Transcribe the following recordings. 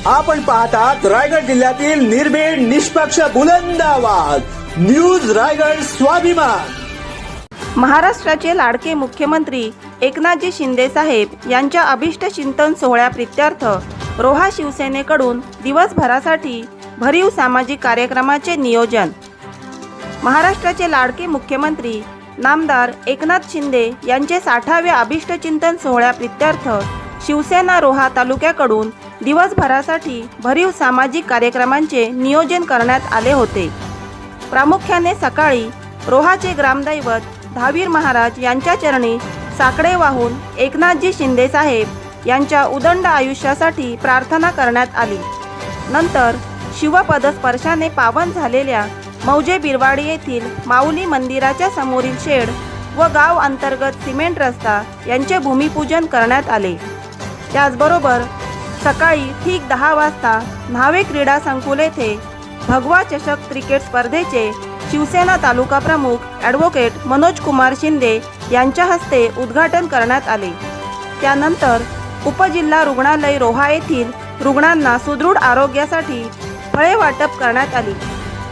आपण पाहतात रायगड जिल्ह्यातील निर्भीड निष्पक्ष बुलंद आवाज न्यूज रायगड स्वाभिमान। महाराष्ट्राचे लाडके मुख्यमंत्री एकनाथजी शिंदे साहेब यांच्या अभिष्ट चिंतन सोहळ्याप्रित्यर्थ रोहा शिवसेनेकडून दिवसभरासाठी भरीव सामाजिक कार्यक्रमाचे नियोजन। महाराष्ट्राचे लाडके मुख्यमंत्री नामदार एकनाथ शिंदे यांचे 60व्या अभिष्ट चिंतन सोहळ्याप्रित्यर्थ शिवसेना रोहा तालुक्याकडून दिवसभरासाठी भरीव सामाजिक कार्यक्रमांचे नियोजन करण्यात आले होते। प्रामुख्याने सकाळी रोहाचे ग्रामदैवत धावीर महाराज यांच्या चरणी साकडे वाहून एकनाथजी शिंदे साहेब यांच्या उदंड आयुष्यासाठी प्रार्थना करण्यात आली। नंतर शिवपदस्पर्शाने पावन झालेल्या मौजे बिरवाडी येथील माऊली मंदिराच्या समोरील शेड व गाव अंतर्गत सिमेंट रस्ता यांचे भूमिपूजन करण्यात आले। त्याचबरोबर सकाळी ठीक 10 वाजता न्हावे क्रीडा संकुल येथे भगवा चषक क्रिकेट स्पर्धेचे शिवसेना तालुका प्रमुख ॲडव्होकेट मनोज कुमार शिंदे यांच्या हस्ते उद्घाटन करण्यात आले। त्यानंतर उपजिल्हा रुग्णालय रोहा येथील रुग्णांना सुदृढ आरोग्यासाठी फळे वाटप करण्यात आली।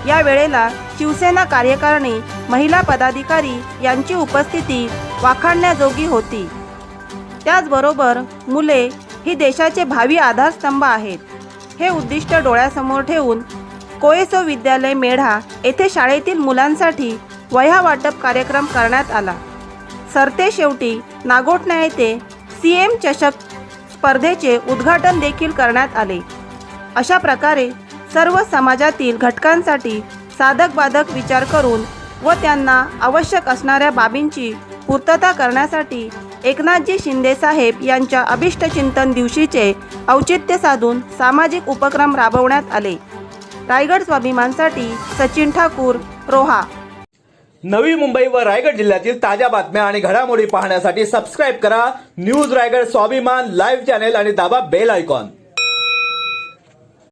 या वेळेला शिवसेना कार्यकारिणी महिला पदाधिकारी यांची उपस्थिती वाखाणण्याजोगी होती। त्याचबरोबर मुले ही देशाचे भावी आधारस्तंभ आहेत, हे उद्दिष्ट डोळ्यासमोर ठेवून कोएसो विद्यालय मेढा येथे शाळेतील मुलांसाठी वह्या वाटप कार्यक्रम करण्यात आला। सरते शेवटी नागोठणा येथे सीएम चषक स्पर्धेचे उद्घाटन देखील करण्यात आले। अशा प्रकारे सर्व समाजातील घटकांसाठी साधक बाधक विचार करून व त्यांना आवश्यक असणाऱ्या बाबींची पूर्तता करण्यासाठी एकनाथजी शिंदे साहेब यांच्या अभिष्ट चिंतन दिवशीचे औचित्य साधून सामाजिक उपक्रम राबवण्यात आले। रायगड स्वाभिमानसाठी सचिन ठाकूर, रोहा। नवी मुंबई व रायगड जिल्ह्यातील ताज्या बातम्या आणि घडामोडी पाहण्यासाठी सबस्क्राइब करा न्यूज रायगड स्वाभिमान लाईव्ह चॅनेल आणि दाबा बेल आयकॉन।